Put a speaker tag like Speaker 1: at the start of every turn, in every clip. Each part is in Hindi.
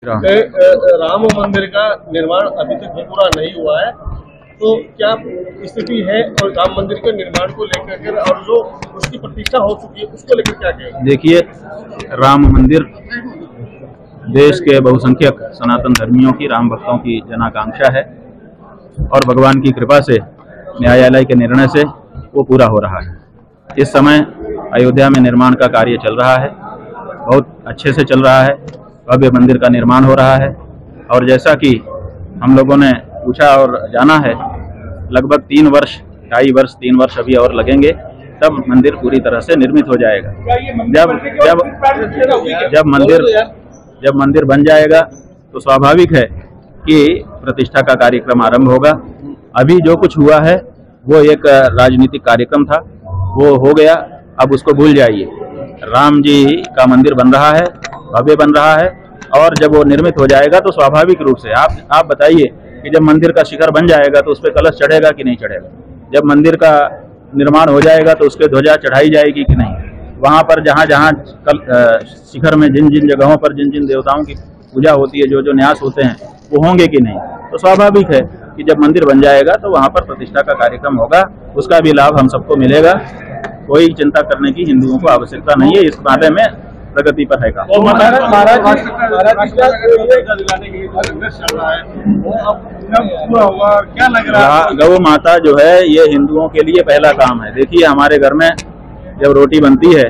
Speaker 1: राम मंदिर का निर्माण अभी तक भी पूरा नहीं हुआ है, तो क्या स्थिति है और राम मंदिर के निर्माण को लेकर और जो उसकी प्रतिष्ठा हो चुकी है उसको लेकर क्या कहेंगे?
Speaker 2: देखिए, राम मंदिर देश के बहुसंख्यक सनातन धर्मियों की, राम भक्तों की जनाकांक्षा है और भगवान की कृपा से, न्यायालय के निर्णय से वो पूरा हो रहा है। इस समय अयोध्या में निर्माण का कार्य चल रहा है, बहुत अच्छे से चल रहा है। भव्य मंदिर का निर्माण हो रहा है और जैसा कि हम लोगों ने पूछा और जाना है, लगभग 3 वर्ष, 2.5 वर्ष, 3 वर्ष अभी और लगेंगे, तब मंदिर पूरी तरह से निर्मित हो जाएगा। जब मंदिर बन जाएगा तो स्वाभाविक है कि प्रतिष्ठा का कार्यक्रम आरंभ होगा। अभी जो कुछ हुआ है वो एक राजनीतिक कार्यक्रम था, वो हो गया, अब उसको भूल जाइए। राम जी का मंदिर बन रहा है, भव्य बन रहा है और जब वो निर्मित हो जाएगा तो स्वाभाविक रूप से आप बताइए कि जब मंदिर का शिखर बन जाएगा तो उस पर कलश चढ़ेगा कि नहीं चढ़ेगा? जब मंदिर का निर्माण हो जाएगा तो उसके ध्वजा चढ़ाई जाएगी कि नहीं? वहाँ पर जहाँ शिखर में जिन जिन जगहों पर जिन जिन देवताओं की पूजा होती है, जो जो न्यास होते हैं, वो होंगे कि नहीं? तो स्वाभाविक है कि जब मंदिर बन जाएगा तो वहाँ पर प्रतिष्ठा का कार्यक्रम होगा, उसका भी लाभ हम सबको मिलेगा। कोई चिंता करने की हिंदुओं को आवश्यकता नहीं है, इस बारे में प्रगति पर है। गौ माता जो है ये हिंदुओं के लिए पहला काम है। देखिए, हमारे घर में जब रोटी बनती है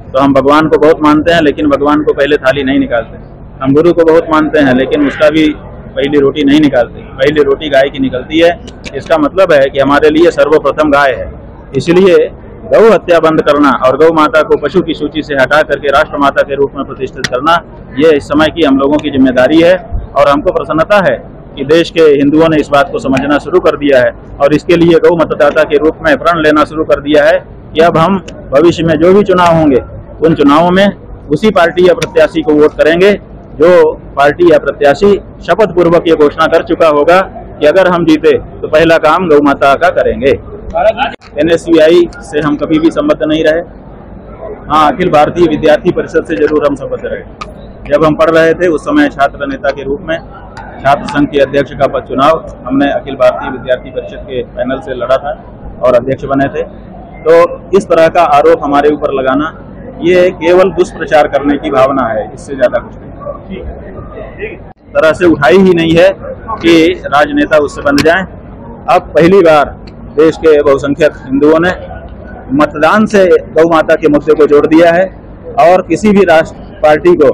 Speaker 2: तो हम भगवान को बहुत मानते हैं, लेकिन भगवान को पहले थाली नहीं निकालते। हम गुरु को बहुत मानते हैं, लेकिन उसका भी पहली रोटी नहीं निकालते। पहली रोटी गाय की निकलती है। इसका मतलब है कि हमारे लिए सर्वप्रथम गाय है। इसलिए गौ हत्या बंद करना और गौ माता को पशु की सूची से हटा करके राष्ट्र माता के रूप में प्रतिष्ठित करना, ये इस समय की हम लोगों की जिम्मेदारी है। और हमको प्रसन्नता है कि देश के हिंदुओं ने इस बात को समझना शुरू कर दिया है और इसके लिए गौ मतदाता के रूप में प्रण लेना शुरू कर दिया है कि अब हम भविष्य में जो भी चुनाव होंगे, उन चुनावों में उसी पार्टी या प्रत्याशी को वोट करेंगे जो पार्टी या प्रत्याशी शपथ पूर्वक ये घोषणा कर चुका होगा कि अगर हम जीते तो पहला काम गौ माता का करेंगे। NSVI से हम कभी भी संबद्ध नहीं रहे। हाँ, अखिल भारतीय विद्यार्थी परिषद से जरूर हम संबद्ध रहे। जब हम पढ़ रहे थे उस समय छात्र नेता के रूप में छात्र संघ के अध्यक्ष का पद चुनाव हमने अखिल भारतीय विद्यार्थी परिषद के पैनल से लड़ा था और अध्यक्ष बने थे। तो इस तरह का आरोप हमारे ऊपर लगाना, ये केवल दुष्प्रचार करने की भावना है, इससे ज्यादा कुछ नहीं। तरह से उठाई ही नहीं है कि राजनेता उससे बन जाएं। अब पहली बार देश के बहुसंख्यक हिंदुओं ने मतदान से गौ माता के मुद्दे को जोड़ दिया है और किसी भी राष्ट्र पार्टी को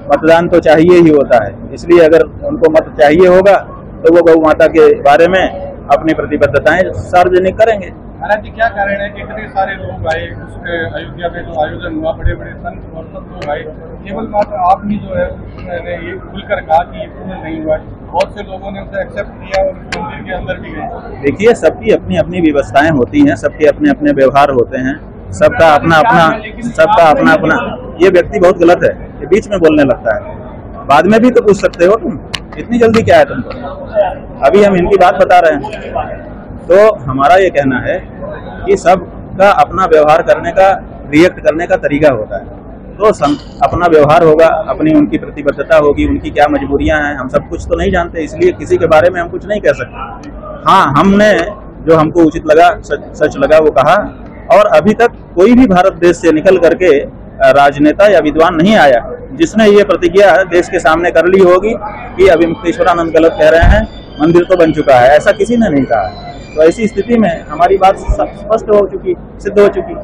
Speaker 2: मतदान तो चाहिए ही होता है। इसलिए अगर उनको मत चाहिए होगा तो वो गौ माता के बारे में अपनी प्रतिबद्धताएं सार्वजनिक करेंगे।
Speaker 1: महाराज जी, क्या कारण है कि इतने सारे लोग आए उसके अयोध्या में जो आयोजन हुआ, बड़े बड़े संत और सब लोग आए, केवल मात्र आपने जो है ये खुलकर कहा कि ये पूर्ण नहीं हुआ? बहुत से लोगों ने उसे एक्सेप्ट किया और मंदिर के अंदर भी गए।
Speaker 2: देखिए, सबकी अपनी अपनी व्यवस्थाएं होती हैं, सबके अपने अपने व्यवहार होते हैं, सबका अपना अपना। ये व्यक्ति बहुत गलत है, ये बीच में बोलने लगता है। बाद में भी तो पूछ सकते हो तुम, इतनी जल्दी क्या है तुमको? अभी हम इनकी बात बता रहे हैं। तो हमारा ये कहना है कि सबका अपना व्यवहार करने का, रिएक्ट करने का तरीका होता है। तो अपना व्यवहार होगा, अपनी उनकी प्रतिबद्धता होगी, उनकी क्या मजबूरियां हैं, हम सब कुछ तो नहीं जानते, इसलिए किसी के बारे में हम कुछ नहीं कह सकते। हाँ, हमने जो हमको उचित लगा, सच लगा वो कहा। और अभी तक कोई भी भारत देश से निकल करके राजनेता या विद्वान नहीं आया जिसने ये प्रतिज्ञा देश के सामने कर ली होगी कि अभिमुक्तेश्वरानंद गलत कह रहे हैं, मंदिर तो बन चुका है। ऐसा किसी ने नहीं कहा। तो ऐसी स्थिति में हमारी बात स्पष्ट हो चुकी, सिद्ध हो चुकी।